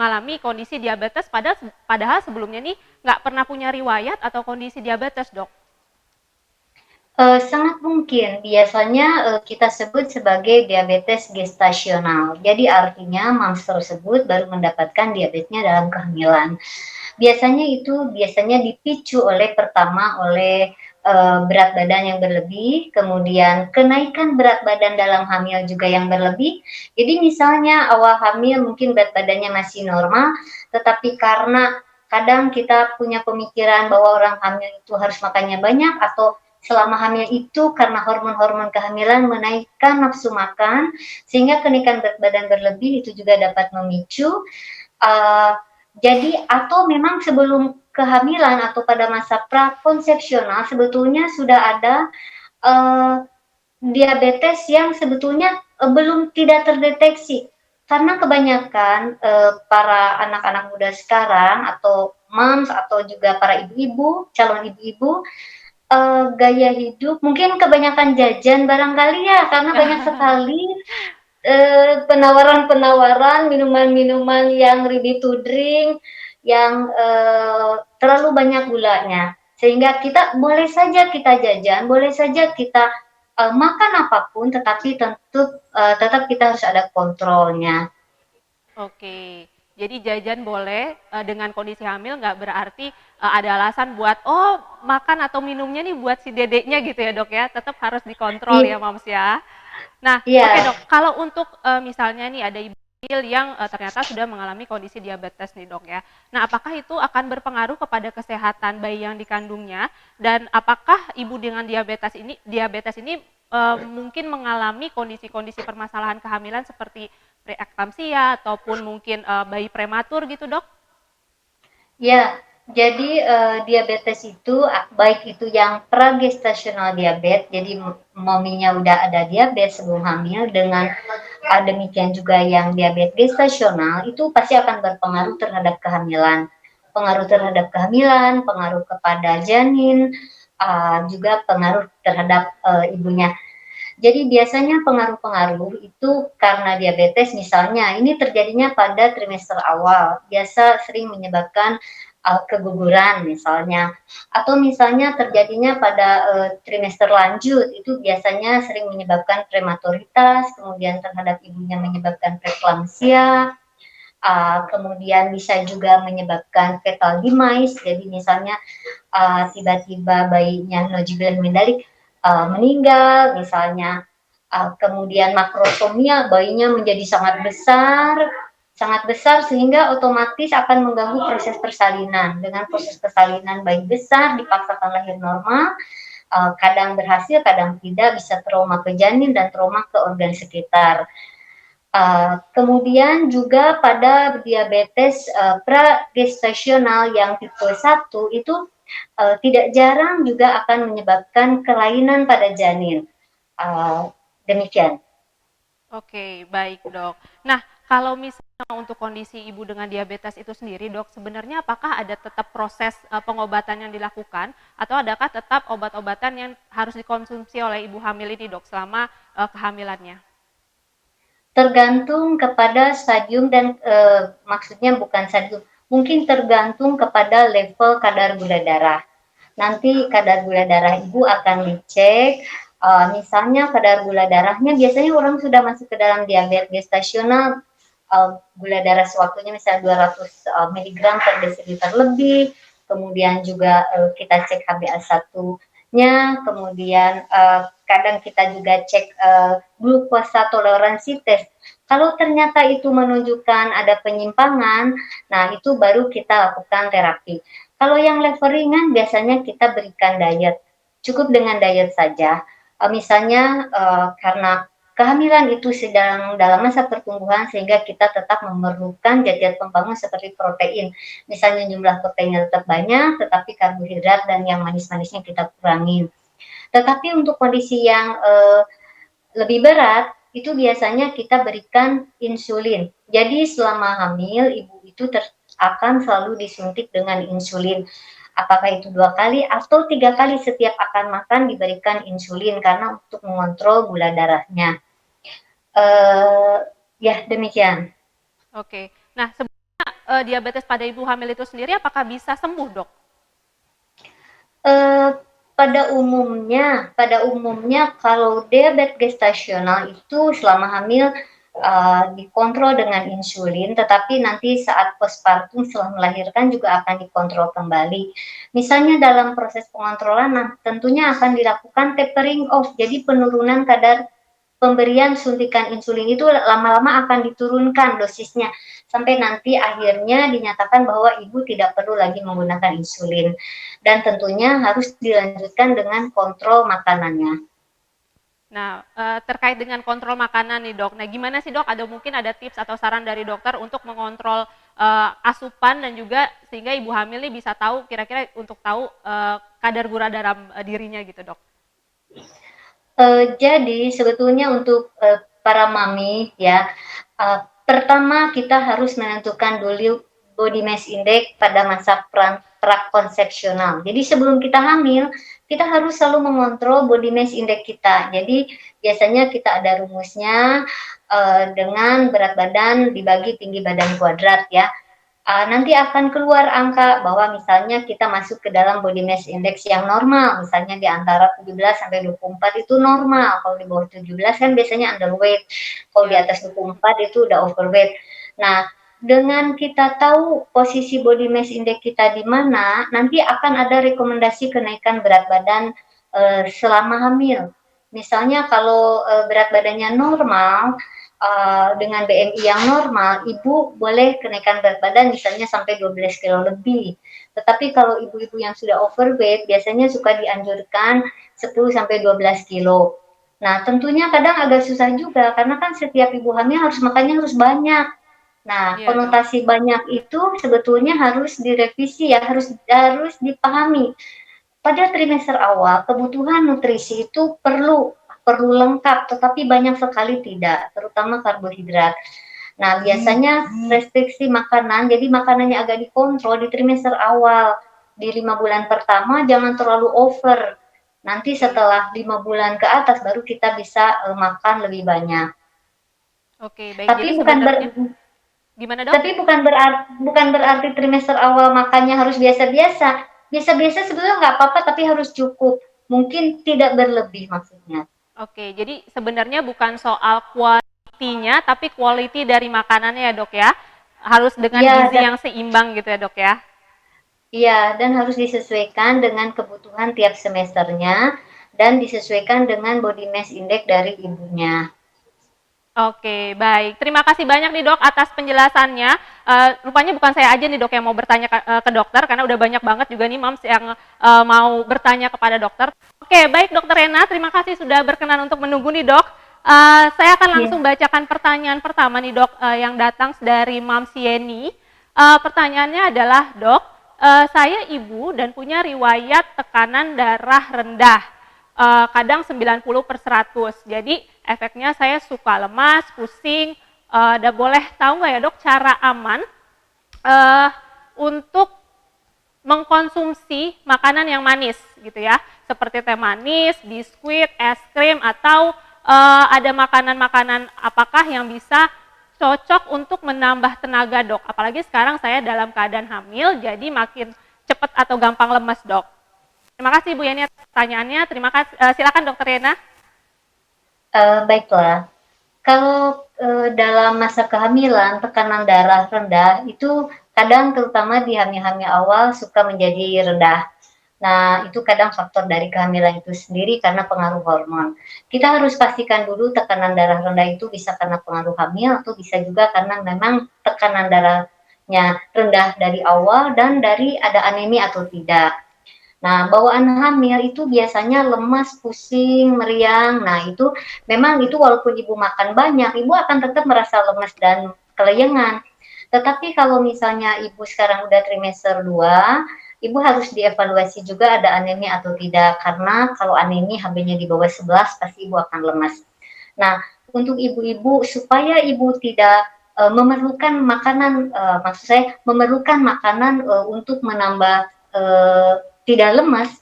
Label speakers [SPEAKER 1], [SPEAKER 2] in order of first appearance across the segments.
[SPEAKER 1] mengalami kondisi diabetes padahal sebelumnya nih nggak pernah punya riwayat atau kondisi diabetes, Dok?
[SPEAKER 2] Sangat mungkin, biasanya, kita sebut sebagai diabetes gestasional. Jadi artinya moms tersebut baru mendapatkan diabetesnya dalam kehamilan. Biasanya dipicu oleh berat badan yang berlebih, kemudian kenaikan berat badan dalam hamil juga yang berlebih. Jadi misalnya awal hamil mungkin berat badannya masih normal, tetapi karena kadang kita punya pemikiran bahwa orang hamil itu harus makannya banyak, atau selama hamil itu karena hormon-hormon kehamilan menaikkan nafsu makan, sehingga kenaikan berat badan berlebih itu juga dapat memicu. Uh, jadi atau memang sebelum kehamilan atau pada masa prakonsepsional sebetulnya sudah ada uh, diabetes yang sebetulnya belum tidak terdeteksi, karena kebanyakan para anak-anak muda sekarang atau moms atau juga para ibu-ibu, calon ibu-ibu, gaya hidup mungkin kebanyakan jajan barangkali ya, karena banyak sekali penawaran-penawaran minuman-minuman yang ready to drink, yang terlalu banyak gulanya. Sehingga kita boleh saja kita jajan, boleh saja kita makan apapun, tetapi tetap kita harus ada kontrolnya.
[SPEAKER 1] Oke, jadi jajan boleh dengan kondisi hamil nggak berarti ada alasan buat makan atau minumnya nih buat si dedeknya gitu ya, Dok ya. Tetap harus dikontrol ya, Moms ya. Nah, oke,
[SPEAKER 2] Iya,
[SPEAKER 1] Dok. Kalau untuk misalnya nih ada ibu hamil yang ternyata sudah mengalami kondisi diabetes nih, Dok ya. Nah, apakah itu akan berpengaruh kepada kesehatan bayi yang dikandungnya, dan apakah ibu dengan diabetes ini mungkin mengalami kondisi-kondisi permasalahan kehamilan seperti preeklamsia ataupun mungkin bayi prematur gitu, Dok?
[SPEAKER 2] ya, jadi diabetes itu baik itu yang pragestasional diabetes, jadi mominya udah ada diabetes sebelum hamil, dengan demikian juga yang diabetes gestasional itu pasti akan berpengaruh terhadap kehamilan. Pengaruh terhadap kehamilan, pengaruh kepada janin, juga pengaruh terhadap ibunya. Jadi biasanya pengaruh-pengaruh itu karena diabetes, misalnya ini terjadinya pada trimester awal, biasa sering menyebabkan keguguran misalnya, atau misalnya terjadinya pada trimester lanjut, itu biasanya sering menyebabkan prematuritas, kemudian terhadap ibunya menyebabkan preeklamsia, kemudian bisa juga menyebabkan fetal demise, jadi misalnya tiba-tiba bayinya nojibilan mendalik meninggal misalnya. Kemudian makrosomia, bayinya menjadi sangat besar sehingga otomatis akan mengganggu proses persalinan. Dengan proses persalinan bayi besar dipaksakan lahir normal, kadang berhasil, kadang tidak, bisa trauma ke janin dan trauma ke organ sekitar. Kemudian juga pada diabetes pragestasional yang tipe 1 itu tidak jarang juga akan menyebabkan kelainan pada janin. Demikian.
[SPEAKER 1] Oke, baik, Dok. Nah, kalau misalnya untuk kondisi ibu dengan diabetes itu sendiri, Dok, sebenarnya apakah ada tetap proses pengobatan yang dilakukan atau adakah tetap obat-obatan yang harus dikonsumsi oleh ibu hamil ini, Dok, selama kehamilannya?
[SPEAKER 2] Tergantung kepada stadium dan maksudnya bukan stadium, mungkin tergantung kepada level kadar gula darah. Nanti kadar gula darah ibu akan dicek, misalnya kadar gula darahnya biasanya orang sudah masuk ke dalam diabetes gestasional, gula darah sewaktunya misalnya 200 miligram per desiliter lebih, kemudian juga kita cek HbA1-nya, kemudian kadang kita juga cek glukosa toleransi test. Kalau ternyata itu menunjukkan ada penyimpangan, nah itu baru kita lakukan terapi. Kalau yang level ringan biasanya kita berikan diet, cukup dengan diet saja. Misalnya karena kehamilan itu sedang dalam masa pertumbuhan sehingga kita tetap memerlukan zat-zat pembangun seperti protein. Misalnya jumlah proteinnya tetap banyak, tetapi karbohidrat dan yang manis-manisnya kita kurangi. Tetapi untuk kondisi yang lebih berat, itu biasanya kita berikan insulin. Jadi selama hamil, ibu itu akan selalu disuntik dengan insulin. Apakah itu 2 kali atau 3 kali setiap akan makan diberikan insulin karena untuk mengontrol gula darahnya. Ya demikian.
[SPEAKER 1] Oke. Nah, diabetes pada ibu hamil itu sendiri apakah bisa sembuh, Dok?
[SPEAKER 2] Eh, pada umumnya kalau diabetes gestasional itu selama hamil dikontrol dengan insulin, tetapi nanti saat postpartum setelah melahirkan juga akan dikontrol kembali. Misalnya dalam proses pengontrolan, nah tentunya akan dilakukan tapering off, jadi penurunan kadar pemberian suntikan insulin itu lama-lama akan diturunkan dosisnya sampai nanti akhirnya dinyatakan bahwa ibu tidak perlu lagi menggunakan insulin, dan tentunya harus dilanjutkan dengan kontrol makanannya.
[SPEAKER 1] Nah, terkait dengan kontrol makanan nih, Dok. Nah, gimana sih, Dok? Mungkin ada tips atau saran dari dokter untuk mengontrol asupan dan juga sehingga ibu hamil nih bisa tahu kira-kira untuk tahu kadar gula dalam dirinya gitu, Dok.
[SPEAKER 2] Jadi sebetulnya untuk para mami ya, pertama kita harus menentukan dulu body mass index pada masa prakonsepsional. Jadi sebelum kita hamil, kita harus selalu mengontrol body mass index kita. Jadi biasanya kita ada rumusnya dengan berat badan dibagi tinggi badan kuadrat ya. Nanti akan keluar angka bahwa misalnya kita masuk ke dalam body mass index yang normal, misalnya di antara 17 sampai 24 itu normal. Kalau di bawah 17 kan biasanya underweight. Kalau di atas 24 itu udah overweight. Nah, dengan kita tahu posisi body mass index kita di mana, nanti akan ada rekomendasi kenaikan berat badan selama hamil. Misalnya kalau berat badannya normal, dengan BMI yang normal, ibu boleh kenaikan berat badan misalnya sampai 12 kilo lebih. Tetapi kalau ibu-ibu yang sudah overweight, biasanya suka dianjurkan 10 sampai 12 kilo. Nah, tentunya kadang agak susah juga, karena kan setiap ibu hamil makannya harus banyak. Nah,
[SPEAKER 1] Iya, Dok.
[SPEAKER 2] konotasi banyak itu sebetulnya harus direvisi ya, harus dipahami. Pada trimester awal, kebutuhan nutrisi itu perlu lengkap, tetapi banyak sekali tidak, terutama karbohidrat. Nah, biasanya restriksi makanan, jadi makanannya agak dikontrol di trimester awal. Di 5 bulan pertama jangan terlalu over. Nanti setelah 5 bulan ke atas baru kita bisa makan lebih banyak.
[SPEAKER 1] Oke, baik. Jadi
[SPEAKER 2] Tapi bukan ber,
[SPEAKER 1] sebenarnya gimana, Dok?
[SPEAKER 2] tapi bukan berarti trimester awal makannya harus biasa-biasa. Biasa-biasa sebetulnya nggak apa-apa, tapi harus cukup. Mungkin tidak berlebih maksudnya.
[SPEAKER 1] Oke, jadi sebenarnya bukan soal kualitinya, tapi quality dari makanannya ya, Dok ya. Harus dengan
[SPEAKER 2] Iya,
[SPEAKER 1] gizi
[SPEAKER 2] dan
[SPEAKER 1] yang seimbang gitu ya, Dok ya.
[SPEAKER 2] harus disesuaikan dengan kebutuhan tiap semesternya dan disesuaikan dengan body mass index dari ibunya.
[SPEAKER 1] Oke, baik. Terima kasih banyak nih, Dok, atas penjelasannya. Rupanya bukan saya aja nih, Dok, yang mau bertanya ke dokter, karena udah banyak banget juga nih moms yang mau bertanya kepada dokter. Oke, baik, Dokter Rena, terima kasih sudah berkenan untuk menunggu nih, Dok. Saya akan
[SPEAKER 2] Iya.
[SPEAKER 1] langsung bacakan pertanyaan pertama nih, Dok, yang datang dari Mams Yeni. Pertanyaannya adalah, Dok, saya ibu dan punya riwayat tekanan darah rendah, kadang 90/100. Jadi efeknya saya suka lemas, pusing. Dan boleh tahu nggak ya, Dok, cara aman untuk mengkonsumsi makanan yang manis gitu ya, seperti teh manis, biskuit, es krim, atau ada makanan-makanan apakah yang bisa cocok untuk menambah tenaga, Dok? Apalagi sekarang saya dalam keadaan hamil, jadi makin cepat atau gampang lemas, Dok. Terima kasih Bu Yani atas pertanyaannya. Terima kasih. Silakan Dokter Yana.
[SPEAKER 2] Baiklah, kalau dalam masa kehamilan tekanan darah rendah itu kadang terutama di hamil-hamil awal suka menjadi rendah. Nah, itu kadang faktor dari kehamilan itu sendiri karena pengaruh hormon. Kita harus pastikan dulu tekanan darah rendah itu bisa karena pengaruh hamil atau bisa juga karena memang tekanan darahnya rendah dari awal dan dari ada anemi atau tidak. Nah, bawaan hamil itu biasanya lemas, pusing, meriang. Nah, itu memang itu walaupun ibu makan banyak, ibu akan tetap merasa lemas dan kelayangan. Tetapi kalau misalnya ibu sekarang udah trimester 2, ibu harus dievaluasi juga ada anemia atau tidak. Karena kalau anemia HB-nya di bawah 11, pasti ibu akan lemas. Nah, untuk ibu-ibu supaya ibu tidak memerlukan makanan, maksud saya memerlukan makanan untuk menambah tidak lemas.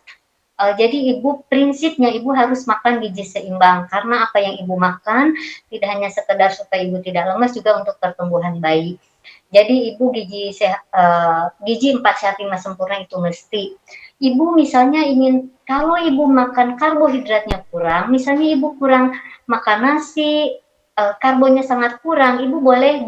[SPEAKER 2] Jadi prinsipnya ibu harus makan gizi seimbang karena apa yang ibu makan tidak hanya sekedar supaya ibu tidak lemas, juga untuk pertumbuhan bayi. Jadi ibu gizi 4 sehat 5 sempurna itu mesti. Ibu misalnya ingin kalau ibu makan karbohidratnya kurang, misalnya ibu kurang makan nasi, karbonnya sangat kurang, ibu boleh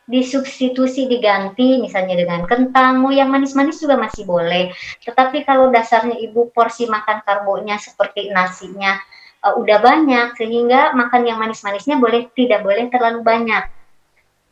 [SPEAKER 2] disubstitusi diganti misalnya dengan kentang, mau yang manis-manis juga masih boleh. Tetapi kalau dasarnya ibu porsi makan karbonya seperti nasinya udah banyak sehingga makan yang manis-manisnya tidak boleh terlalu banyak.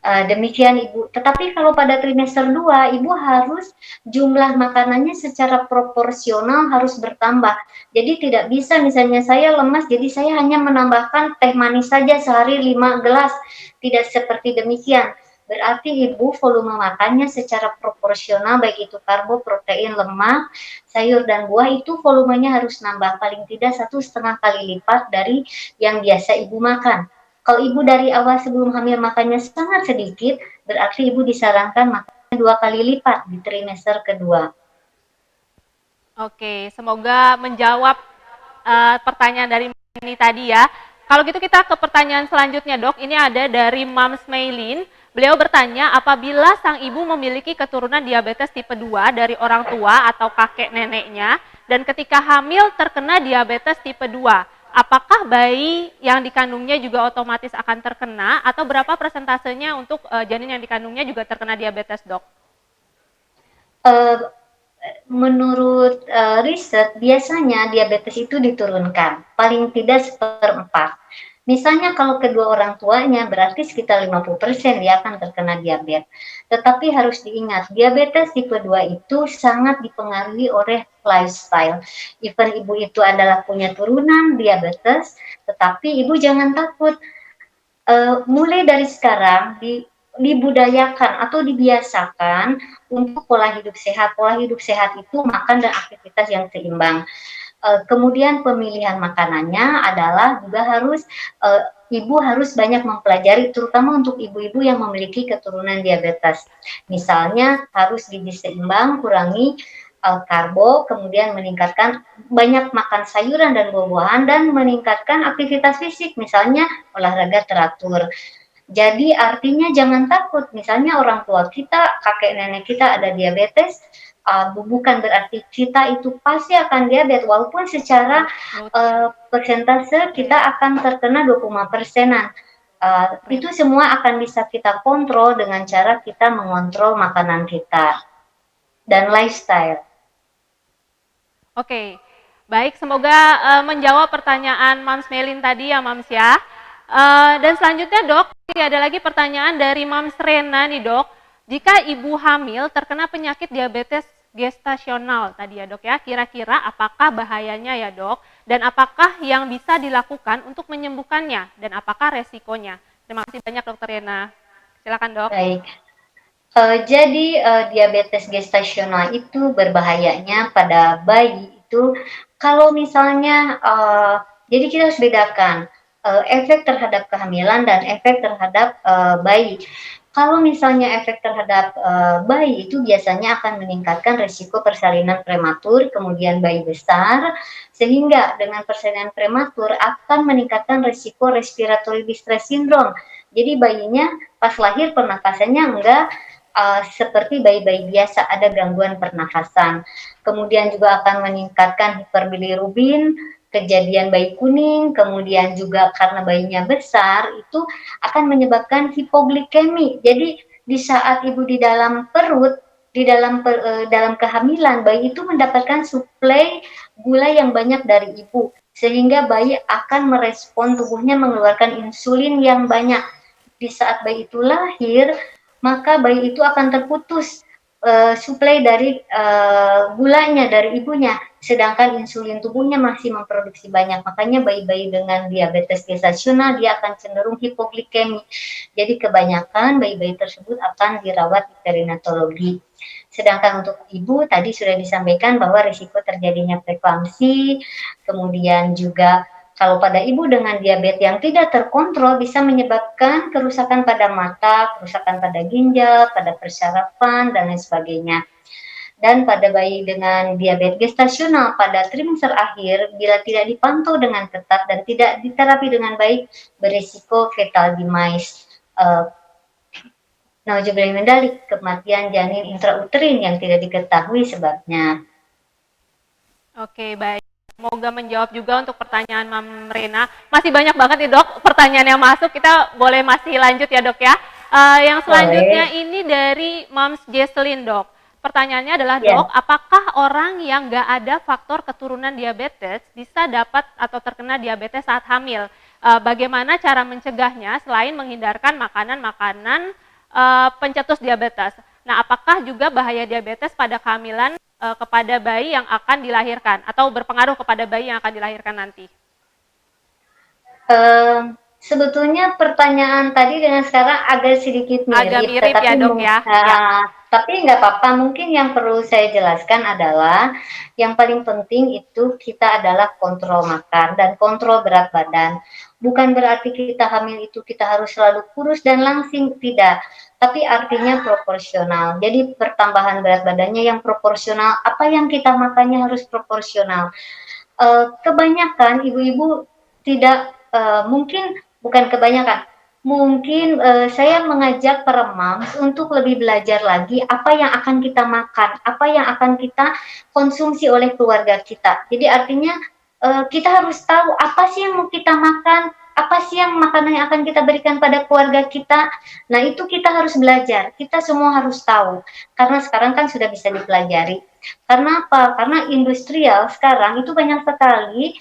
[SPEAKER 2] Demikian Ibu. Tetapi kalau pada trimester 2, Ibu harus jumlah makanannya secara proporsional harus bertambah. Jadi tidak bisa misalnya saya lemas, jadi saya hanya menambahkan teh manis saja sehari 5 gelas. Tidak seperti demikian. Berarti Ibu volume makannya secara proporsional, baik itu karbo, protein, lemak, sayur, dan buah itu volumenya harus nambah paling tidak 1,5 kali lipat dari yang biasa Ibu makan. Kalau ibu dari awal sebelum hamil makannya sangat sedikit, berarti ibu disarankan makan 2 kali lipat di trimester kedua.
[SPEAKER 1] Oke, semoga menjawab pertanyaan dari ini tadi ya. Kalau gitu kita ke pertanyaan selanjutnya dok, ini ada dari Mams Maylin. Beliau bertanya, apabila sang ibu memiliki keturunan diabetes tipe 2 dari orang tua atau kakek neneknya, dan ketika hamil terkena diabetes tipe 2, apakah bayi yang dikandungnya juga otomatis akan terkena, atau berapa persentasenya untuk janin yang dikandungnya juga terkena diabetes dok?
[SPEAKER 2] Menurut riset, biasanya diabetes itu diturunkan, paling tidak seperempat. Misalnya kalau kedua orang tuanya berarti sekitar 50% dia akan terkena diabetes. Tetapi harus diingat, diabetes tipe 2 itu sangat dipengaruhi oleh lifestyle. Even ibu itu adalah punya turunan diabetes, tetapi ibu jangan takut. Mulai dari sekarang dibudayakan atau dibiasakan untuk pola hidup sehat. Pola hidup sehat itu makan dan aktivitas yang seimbang. Kemudian pemilihan makanannya adalah juga ibu harus banyak mempelajari, terutama untuk ibu-ibu yang memiliki keturunan diabetes. Misalnya harus gizi seimbang, kurangi karbo, kemudian meningkatkan banyak makan sayuran dan buah-buahan, dan meningkatkan aktivitas fisik, misalnya olahraga teratur. Jadi artinya jangan takut, misalnya orang tua kita, kakek nenek kita ada diabetes, bukan berarti kita itu pasti akan diabetes, walaupun secara persentase kita akan terkena 25%-an. Itu semua akan bisa kita kontrol dengan cara kita mengontrol makanan kita dan lifestyle.
[SPEAKER 1] Oke, baik, semoga menjawab pertanyaan Mams Melin tadi ya Mams ya. Dan selanjutnya dok, ada lagi pertanyaan dari Mams Rena nih dok. Jika ibu hamil terkena penyakit diabetes gestasional tadi ya dok ya, kira-kira apakah bahayanya ya dok? Dan apakah yang bisa dilakukan untuk menyembuhkannya? Dan apakah resikonya? Terima kasih banyak dokter Rena. Silakan dok.
[SPEAKER 2] Baik. Jadi diabetes gestasional itu berbahayanya pada bayi itu kalau misalnya jadi kita harus bedakan efek terhadap kehamilan dan efek terhadap bayi. Kalau misalnya efek terhadap bayi itu biasanya akan meningkatkan risiko persalinan prematur, kemudian bayi besar, sehingga dengan persalinan prematur akan meningkatkan risiko respiratory distress syndrome. Jadi bayinya pas lahir pernafasannya enggak seperti bayi-bayi biasa, ada gangguan pernafasan. Kemudian juga akan meningkatkan hiperbilirubin, kejadian bayi kuning, kemudian juga karena bayinya besar, itu akan menyebabkan hipoglikemi. Jadi di saat ibu di dalam perut, dalam kehamilan, bayi itu mendapatkan suplai gula yang banyak dari ibu, sehingga bayi akan merespon tubuhnya mengeluarkan insulin yang banyak. Di saat bayi itu lahir, maka bayi itu akan terputus suplai dari gulanya dari ibunya, sedangkan insulin tubuhnya masih memproduksi banyak. Makanya bayi-bayi dengan diabetes gestasional dia akan cenderung hipoglikemi. Jadi kebanyakan bayi-bayi tersebut akan dirawat di perinatologi. Sedangkan untuk ibu tadi sudah disampaikan bahwa risiko terjadinya preeklamsi, kemudian juga kalau pada ibu dengan diabetes yang tidak terkontrol bisa menyebabkan kerusakan pada mata, kerusakan pada ginjal, pada persarafan, dan lain sebagainya. Dan pada bayi dengan diabetes gestasional pada trimester akhir, bila tidak dipantau dengan ketat dan tidak diterapi dengan baik, berisiko fetal demise. Nauzubillah min dzalik, kematian janin intrauterin yang tidak diketahui sebabnya.
[SPEAKER 1] Oke, baik. Semoga menjawab juga untuk pertanyaan Mam Rena. Masih banyak banget nih dok pertanyaan yang masuk. Kita boleh masih lanjut ya dok ya. Yang selanjutnya
[SPEAKER 2] Boleh.
[SPEAKER 1] ini dari Mams Jesselyn dok. Pertanyaannya adalah
[SPEAKER 2] Ya.
[SPEAKER 1] dok, apakah orang yang nggak ada faktor keturunan diabetes bisa dapat atau terkena diabetes saat hamil? Bagaimana cara mencegahnya selain menghindarkan makanan-makanan pencetus diabetes? Nah, apakah juga bahaya diabetes pada kehamilan kepada bayi yang akan dilahirkan atau berpengaruh kepada bayi yang akan dilahirkan nanti?
[SPEAKER 2] Sebetulnya pertanyaan tadi dengan sekarang agak sedikit
[SPEAKER 1] Agak
[SPEAKER 2] mirip,
[SPEAKER 1] mirip ya dok ya? Ya.
[SPEAKER 2] Tapi nggak apa-apa. Mungkin yang perlu saya jelaskan adalah yang paling penting itu kita adalah kontrol makan dan kontrol berat badan. Bukan berarti kita hamil itu kita harus selalu kurus dan langsing, tidak. Tapi artinya proporsional. Jadi pertambahan berat badannya yang proporsional. Apa yang kita makannya harus proporsional. Kebanyakan ibu-ibu tidak mungkin bukan kebanyakan, mungkin saya mengajak para moms untuk lebih belajar lagi apa yang akan kita makan, apa yang akan kita konsumsi oleh keluarga kita. Jadi artinya kita harus tahu apa sih yang mau kita makan, apa sih yang makanan yang akan kita berikan pada keluarga kita. Nah itu kita harus belajar, kita semua harus tahu. Karena sekarang kan sudah bisa dipelajari. Karena apa? Karena industrial sekarang itu banyak sekali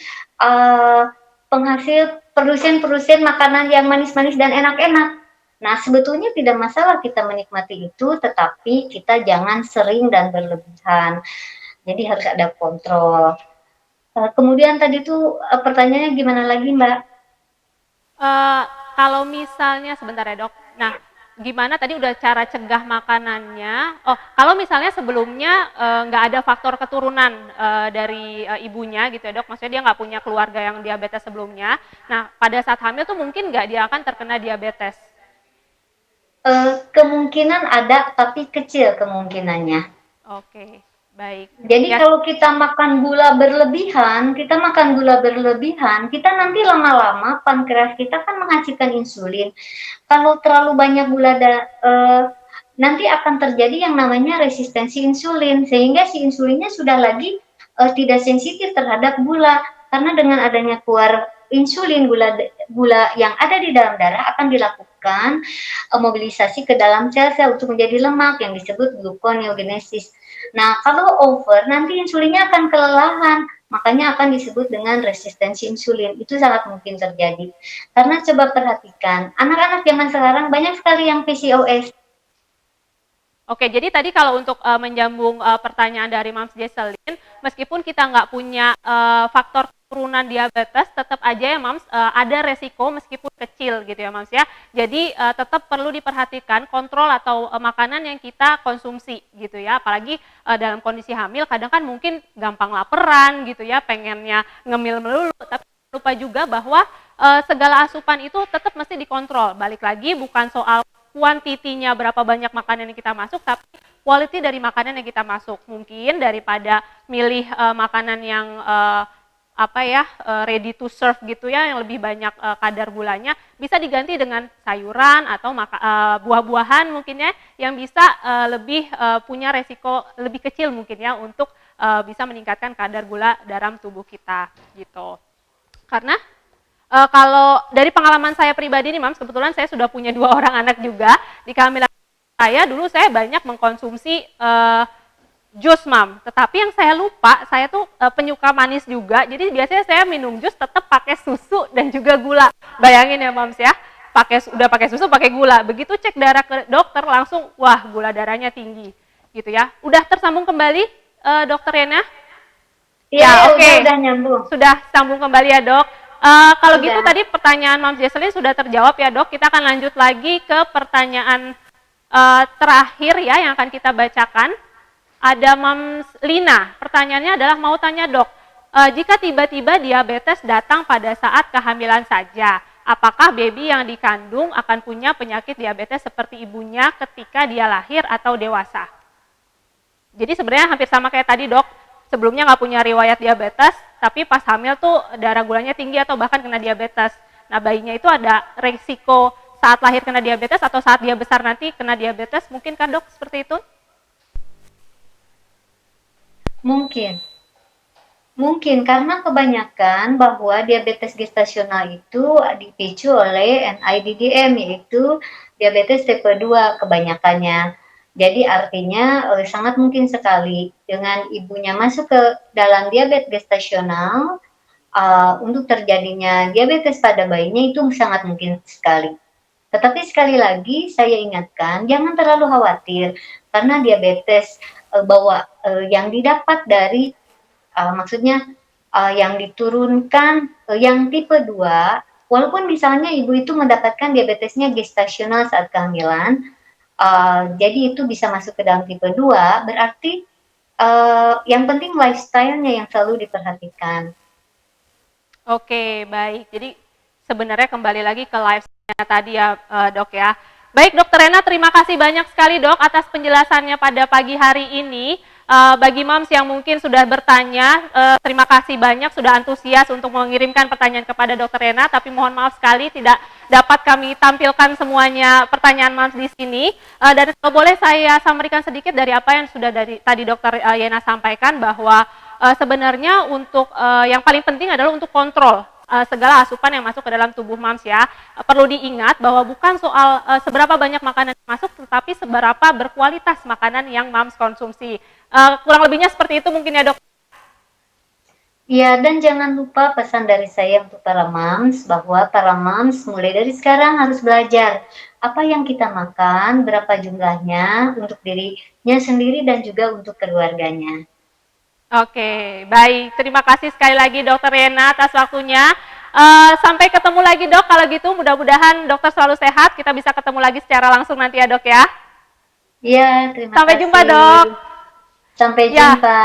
[SPEAKER 2] penghasil produsen-produsen makanan yang manis-manis dan enak-enak. Nah, sebetulnya tidak masalah kita menikmati itu, tetapi kita jangan sering dan berlebihan. Jadi harus ada kontrol. Kemudian tadi tuh pertanyaannya gimana lagi, Mbak?
[SPEAKER 1] Kalau misalnya sebentar ya dok. Nah, gimana tadi udah cara cegah makanannya? Oh, kalau misalnya sebelumnya nggak ada faktor keturunan dari ibunya gitu ya dok. Maksudnya dia nggak punya keluarga yang diabetes sebelumnya. Nah, pada saat hamil tuh mungkin nggak dia akan terkena diabetes?
[SPEAKER 2] Kemungkinan ada, tapi kecil kemungkinannya.
[SPEAKER 1] Oke, baik.
[SPEAKER 2] Jadi
[SPEAKER 1] Ya,
[SPEAKER 2] kalau kita makan gula berlebihan, kita nanti lama-lama pankreas kita kan menghasilkan insulin. Kalau terlalu banyak gula nanti akan terjadi yang namanya resistensi insulin, sehingga si insulinnya sudah lagi tidak sensitif terhadap gula. Karena dengan adanya keluar insulin, gula yang ada di dalam darah akan dilakukan mobilisasi ke dalam sel-sel untuk menjadi lemak yang disebut gluconeogenesis. Nah, kalau over, nanti insulinnya akan kelelahan, makanya akan disebut dengan resistensi insulin. Itu sangat mungkin terjadi. Karena coba perhatikan, anak-anak zaman sekarang banyak sekali yang PCOS.
[SPEAKER 1] oke, jadi tadi kalau untuk menyambung pertanyaan dari Mams Jesselyn, meskipun kita nggak punya faktor keturunan diabetes, tetap aja ya Mams ada resiko meskipun kecil gitu ya Mams ya. Jadi tetap perlu diperhatikan kontrol atau makanan yang kita konsumsi gitu ya. Apalagi dalam kondisi hamil, kadang kan mungkin gampang laperan gitu ya, pengennya ngemil melulu, tapi lupa juga bahwa segala asupan itu tetap mesti dikontrol. Balik lagi bukan soal kuantitinya berapa banyak makanan yang kita masuk, tapi quality dari makanan yang kita masuk. Mungkin daripada milih makanan yang ready to serve gitu ya, yang lebih banyak kadar gulanya, bisa diganti dengan sayuran atau buah-buahan mungkin ya, yang bisa lebih punya resiko lebih kecil mungkin ya untuk bisa meningkatkan kadar gula dalam tubuh kita gitu. Karena kalau dari pengalaman saya pribadi nih Mams, kebetulan saya sudah punya 2 orang anak juga. Di kehamilan saya, dulu saya banyak mengkonsumsi jus Mam. Tetapi yang saya lupa, saya tuh penyuka manis juga. Jadi biasanya saya minum jus tetap pakai susu dan juga gula. Bayangin ya Mams ya, udah pakai susu, pakai gula. Begitu cek darah ke dokter langsung, wah gula darahnya tinggi. Gitu ya. Udah tersambung kembali dokter Yana?
[SPEAKER 2] Iya,
[SPEAKER 1] Ya, oke.
[SPEAKER 2] udah nyambung.
[SPEAKER 1] Sudah sambung kembali ya dok. Kalau gitu tadi pertanyaan Mams Jesselyn sudah terjawab ya dok. Kita akan lanjut lagi ke pertanyaan terakhir ya yang akan kita bacakan. Ada Mams Lina, pertanyaannya adalah mau tanya dok, jika tiba-tiba diabetes datang pada saat kehamilan saja, apakah baby yang dikandung akan punya penyakit diabetes seperti ibunya ketika dia lahir atau dewasa? Jadi sebenarnya hampir sama kayak tadi dok, sebelumnya nggak punya riwayat diabetes, tapi pas hamil tuh darah gulanya tinggi atau bahkan kena diabetes. Nah bayinya itu ada resiko saat lahir kena diabetes atau saat dia besar nanti kena diabetes, mungkin kan dok seperti itu?
[SPEAKER 2] Mungkin. Mungkin karena kebanyakan bahwa diabetes gestasional itu dipicu oleh NIDDM, yaitu diabetes tipe 2 kebanyakannya. Jadi artinya sangat mungkin sekali dengan ibunya masuk ke dalam diabetes gestasional, untuk terjadinya diabetes pada bayinya itu sangat mungkin sekali. Tetapi sekali lagi saya ingatkan, jangan terlalu khawatir karena diabetes yang didapat dari maksudnya yang diturunkan yang tipe 2, walaupun misalnya ibu itu mendapatkan diabetesnya gestasional saat kehamilan, jadi itu bisa masuk ke dalam tipe 2, berarti yang penting lifestyle-nya yang selalu diperhatikan.
[SPEAKER 1] Oke, baik. Jadi sebenarnya kembali lagi ke lifestyle-nya tadi ya, dok ya. Baik, Dokter Rena, terima kasih banyak sekali dok atas penjelasannya pada pagi hari ini. Bagi moms yang mungkin sudah bertanya, terima kasih banyak sudah antusias untuk mengirimkan pertanyaan kepada Dokter Rena, tapi mohon maaf sekali tidak dapat kami tampilkan semuanya pertanyaan moms di sini. Dan kalau boleh saya sampaikan sedikit dari apa yang sudah tadi Dokter Yena sampaikan, bahwa sebenarnya untuk yang paling penting adalah untuk kontrol segala asupan yang masuk ke dalam tubuh moms ya. Perlu diingat bahwa bukan soal seberapa banyak makanan yang masuk, tetapi seberapa berkualitas makanan yang moms konsumsi. Kurang lebihnya seperti itu mungkin ya dok.
[SPEAKER 2] Ya, dan jangan lupa pesan dari saya untuk para moms, bahwa para moms mulai dari sekarang harus belajar apa yang kita makan, berapa jumlahnya untuk dirinya sendiri dan juga untuk keluarganya.
[SPEAKER 1] Oke, baik. Terima kasih sekali lagi Dokter Rena atas waktunya. Sampai ketemu lagi dok, kalau gitu mudah-mudahan dokter selalu sehat, kita bisa ketemu lagi secara langsung nanti ya dok ya.
[SPEAKER 2] Iya, terima
[SPEAKER 1] Sampai
[SPEAKER 2] kasih.
[SPEAKER 1] jumpa dok.
[SPEAKER 2] Sampai
[SPEAKER 1] Ya.
[SPEAKER 2] jumpa.